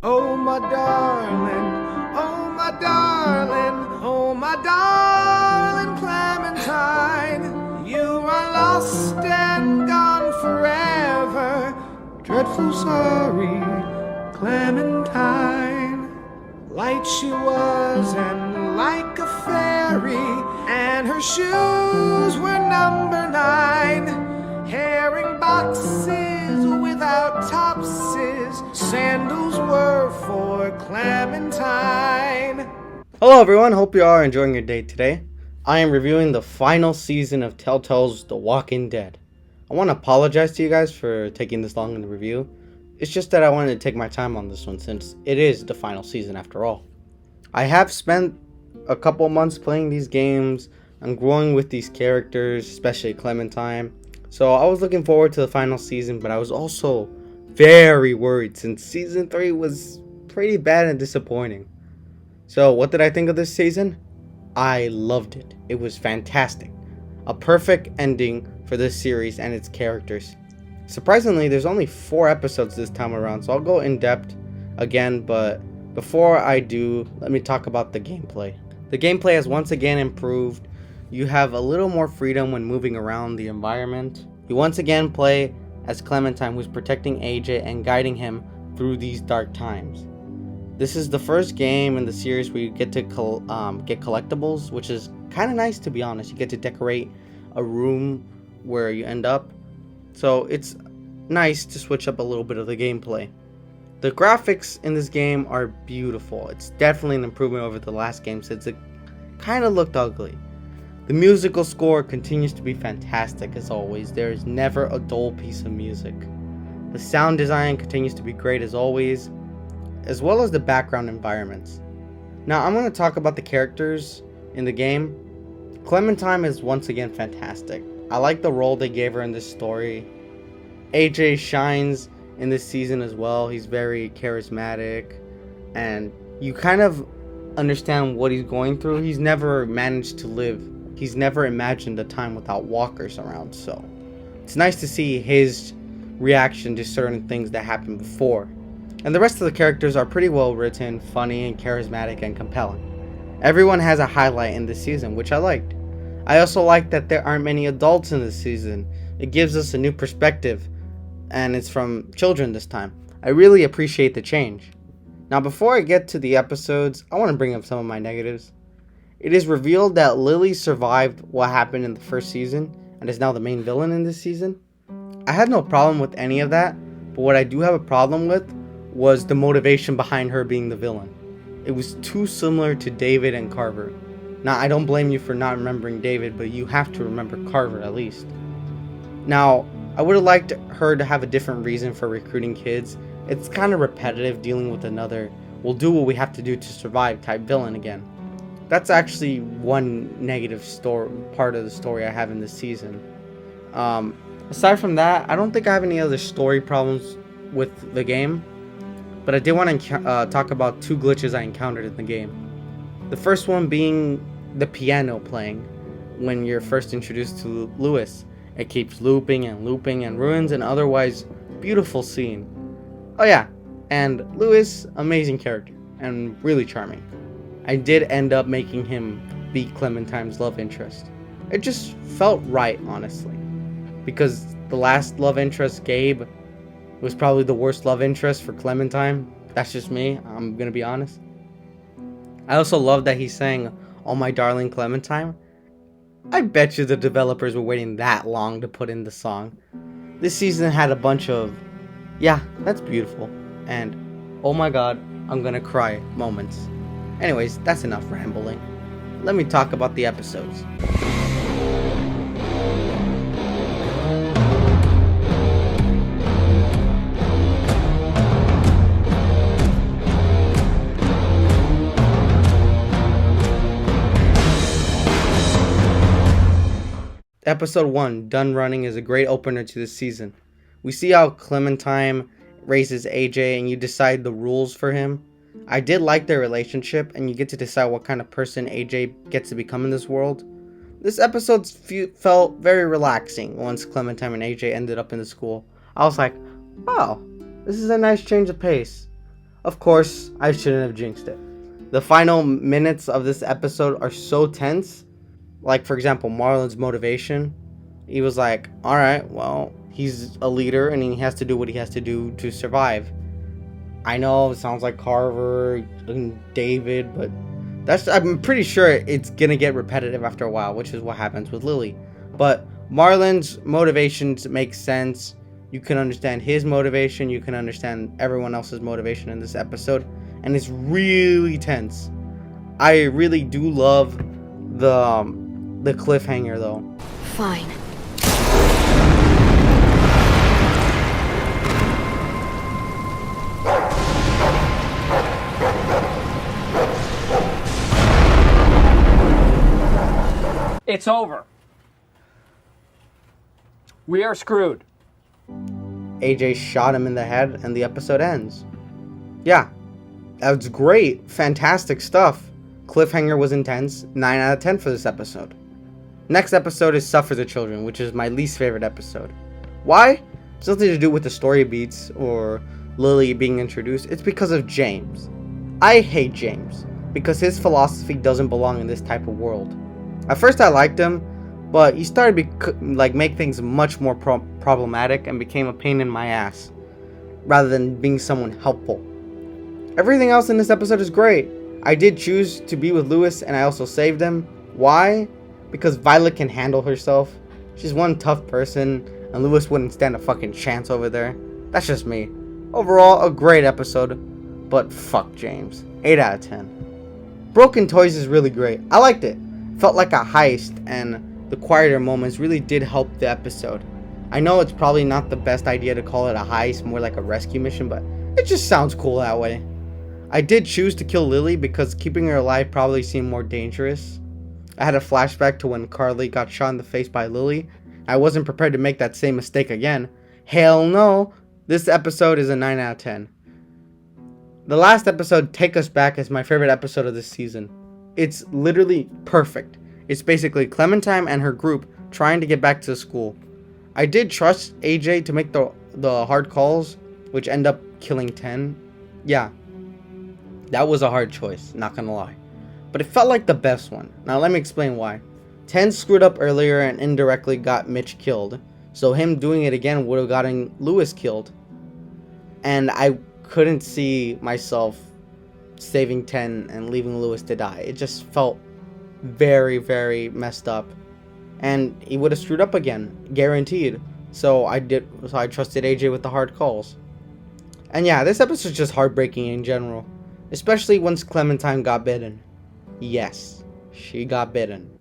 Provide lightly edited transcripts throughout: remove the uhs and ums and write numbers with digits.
Oh my darling, oh my darling, oh my darling Clementine, you are lost and gone forever. Dreadful sorry, Clementine. Light she was and like a fairy, and her shoes were number 9. Herring boxes without topses, sandals were for Clementine. Hello everyone, hope you are enjoying your day today. I am reviewing the final season of Telltale's The Walking Dead. I want to apologize to you guys for taking this long in the review. It's just that I wanted to take my time on this one since it is the final season after all. I have spent a couple months playing these games and growing with these characters, especially Clementine. So I was looking forward to the final season, but I was also very worried since season 3 was pretty bad and disappointing. So what did I think of this season? I loved it. It was fantastic. A perfect ending for this series and its characters. Surprisingly, there's only 4 episodes this time around, so I'll go in depth again, but before I do, let me talk about the gameplay. The gameplay has once again improved. You have a little more freedom when moving around the environment. You once again play as Clementine, who's protecting AJ and guiding him through these dark times. This is the first game in the series where you get to get collectibles, which is kind of nice, to be honest. You get to decorate a room where you end up. So it's nice to switch up a little bit of the gameplay. The graphics in this game are beautiful. It's definitely an improvement over the last game since it kind of looked ugly. The musical score continues to be fantastic as always. There is never a dull piece of music. The sound design continues to be great as always, as well as the background environments. Now I'm going to talk about the characters in the game. Clementine is once again fantastic. I like the role they gave her in this story. AJ shines in this season as well. He's very charismatic and you kind of understand what he's going through. He's never managed to live. He's never imagined a time without walkers around, so it's nice to see his reaction to certain things that happened before. And the rest of the characters are pretty well written, funny and charismatic and compelling. Everyone has a highlight in this season, which I liked. I also like that there aren't many adults in this season. It gives us a new perspective, and it's from children this time. I really appreciate the change. Now before I get to the episodes, I want to bring up some of my negatives. It is revealed that Lily survived what happened in the first season and is now the main villain in this season. I had no problem with any of that, but what I do have a problem with was the motivation behind her being the villain. It was too similar to David and Carver. Now, I don't blame you for not remembering David, but you have to remember Carver at least. Now, I would have liked her to have a different reason for recruiting kids. It's kind of repetitive dealing with another we'll do what we have to do to survive type villain again. That's actually one negative part of the story I have in this season. Aside from that, I don't think I have any other story problems with the game, but I did want to talk about 2 glitches I encountered in the game. The first one being the piano playing when you're first introduced to Lewis. It keeps looping and ruins an otherwise beautiful scene. Oh yeah, and Lewis, amazing character and really charming. I did end up making him be Clementine's love interest. It just felt right, honestly, because the last love interest, Gabe, was probably the worst love interest for Clementine. That's just me, I'm gonna be honest. I also love that he sang "Oh My Darling Clementine." I bet you the developers were waiting that long to put in the song. This season had a bunch of, yeah, that's beautiful, and oh my god, I'm gonna cry moments. Anyways, that's enough rambling. Let me talk about the episodes. Episode 1, Done Running, is a great opener to this season. We see how Clementine raises AJ and you decide the rules for him. I did like their relationship and you get to decide what kind of person AJ gets to become in this world. This episode felt very relaxing once Clementine and AJ ended up in the school. I was like, wow, this is a nice change of pace. Of course, I shouldn't have jinxed it. The final minutes of this episode are so tense. Like, for example, Marlon's motivation. He was like, alright, well, he's a leader and he has to do what he has to do to survive. I know it sounds like Carver and David, but I'm pretty sure it's gonna get repetitive after a while, which is what happens with Lily. But Marlon's motivations make sense. You can understand his motivation. You can understand everyone else's motivation in this episode, and it's really tense. I really do love the cliffhanger, though. Fine. It's over. We are screwed. AJ shot him in the head and the episode ends. Yeah, that's great. Fantastic stuff. Cliffhanger was intense. 9 out of 10 for this episode. Next episode is Suffer the Children, which is my least favorite episode. Why? It's nothing to do with the story beats or Lily being introduced. It's because of James. I hate James because his philosophy doesn't belong in this type of world. At first I liked him, but he started to make things much more problematic and became a pain in my ass, rather than being someone helpful. Everything else in this episode is great. I did choose to be with Lewis and I also saved him. Why? Because Violet can handle herself. She's one tough person and Lewis wouldn't stand a fucking chance over there. That's just me. Overall, a great episode, but fuck James. 8 out of 10. Broken Toys is really great. I liked it. Felt like a heist, and the quieter moments really did help the episode. I know it's probably not the best idea to call it a heist, more like a rescue mission, but it just sounds cool that way. I did choose to kill Lily because keeping her alive probably seemed more dangerous. I had a flashback to when Carly got shot in the face by Lily. I wasn't prepared to make that same mistake again. Hell no! This episode is a 9 out of 10. The last episode, Take Us Back, is my favorite episode of this season. It's literally perfect. It's basically Clementine and her group trying to get back to school. I did trust AJ to make the hard calls, which end up killing 10. Yeah, that was a hard choice, not gonna lie. But it felt like the best one. Now let me explain why. 10 screwed up earlier and indirectly got Mitch killed. So him doing it again would have gotten Lewis killed. And I couldn't see myself saving 10 and leaving Lewis to die. It just felt very, very messed up. And he would have screwed up again, guaranteed. So I trusted AJ with the hard calls. And yeah, this episode's just heartbreaking in general. Especially once Clementine got bitten. Yes, she got bitten.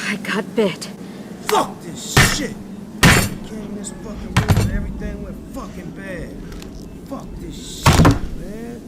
I got bit. Fuck this shit! Came in this fucking room and everything went fucking bad. Fuck this shit, man.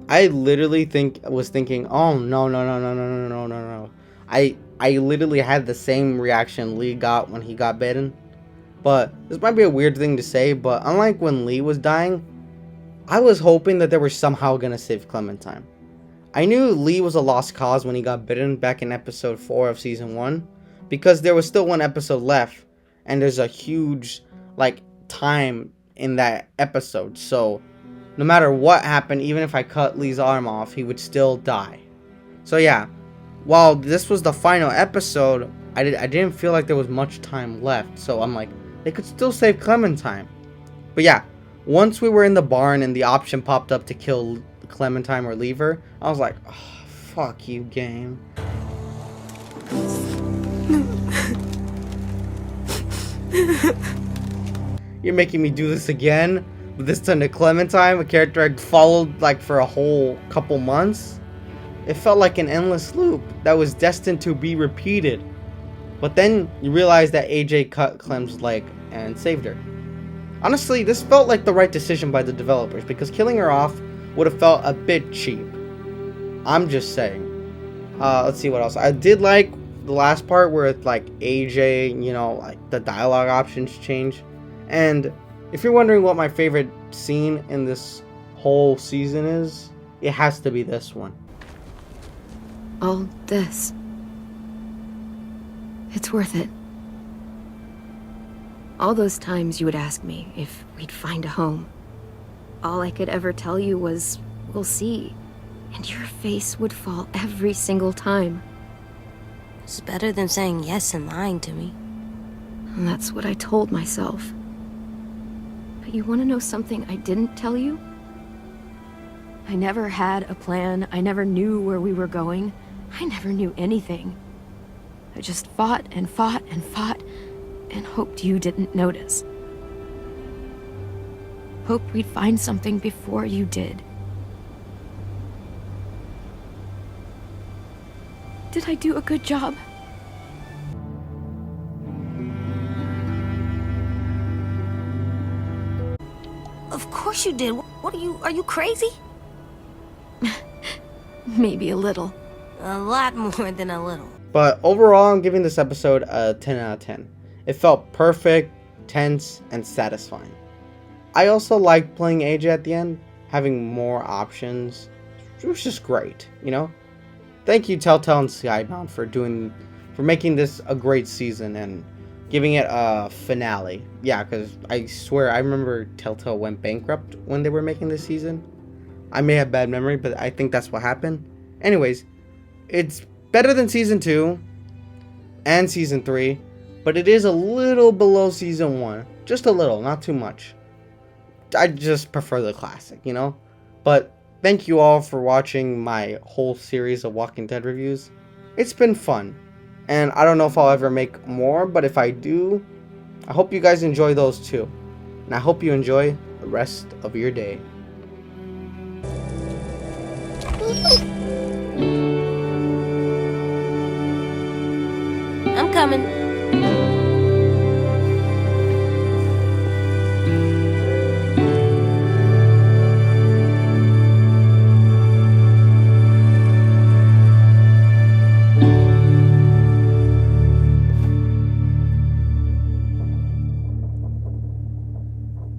I literally was thinking, oh no. I literally had the same reaction Lee got when he got bitten. But this might be a weird thing to say, but unlike when Lee was dying, I was hoping that they were somehow gonna save Clementine. I knew Lee was a lost cause when he got bitten back in episode 4 of season 1, because there was still one episode left, and there's a huge, time in that episode, so no matter what happened, even if I cut Lee's arm off, he would still die. So yeah, while this was the final episode, I didn't feel like there was much time left, so I'm like, they could still save Clementine. But yeah, once we were in the barn and the option popped up to kill Clementine or leave her, I was like, oh, fuck you, game. You're making me do this again, but this time to Clementine, a character I'd followed for a whole couple months. It felt like an endless loop that was destined to be repeated. But then you realize that AJ cut Clem's leg and saved her. Honestly, this felt like the right decision by the developers because killing her off would have felt a bit cheap. I'm just saying. Let's see what else. I did like the last part where it's like AJ, you know, like the dialogue options change. And if you're wondering what my favorite scene in this whole season is, it has to be this one. All this. It's worth it. All those times you would ask me if we'd find a home. All I could ever tell you was, we'll see. And your face would fall every single time. It's better than saying yes and lying to me. And that's what I told myself. But you want to know something I didn't tell you? I never had a plan. I never knew where we were going. I never knew anything. I just fought and fought and fought and hoped you didn't notice. Hoped we'd find something before you did. Did I do a good job? Of course you did. What are you crazy? Maybe a little. A lot more than a little. But overall, I'm giving this episode a 10 out of 10. It felt perfect, tense, and satisfying. I also liked playing AJ at the end, having more options. It was just great, you know? Thank you, Telltale and Skybound, for making this a great season and giving it a finale. Yeah, because I swear I remember Telltale went bankrupt when they were making this season. I may have bad memory, but I think that's what happened. Anyways, it's better than season 2 and season 3, but it is a little below season 1. Just a little, not too much. I just prefer the classic, you know? But thank you all for watching my whole series of Walking Dead reviews. It's been fun. And I don't know if I'll ever make more, but if I do, I hope you guys enjoy those too. And I hope you enjoy the rest of your day. I'm coming.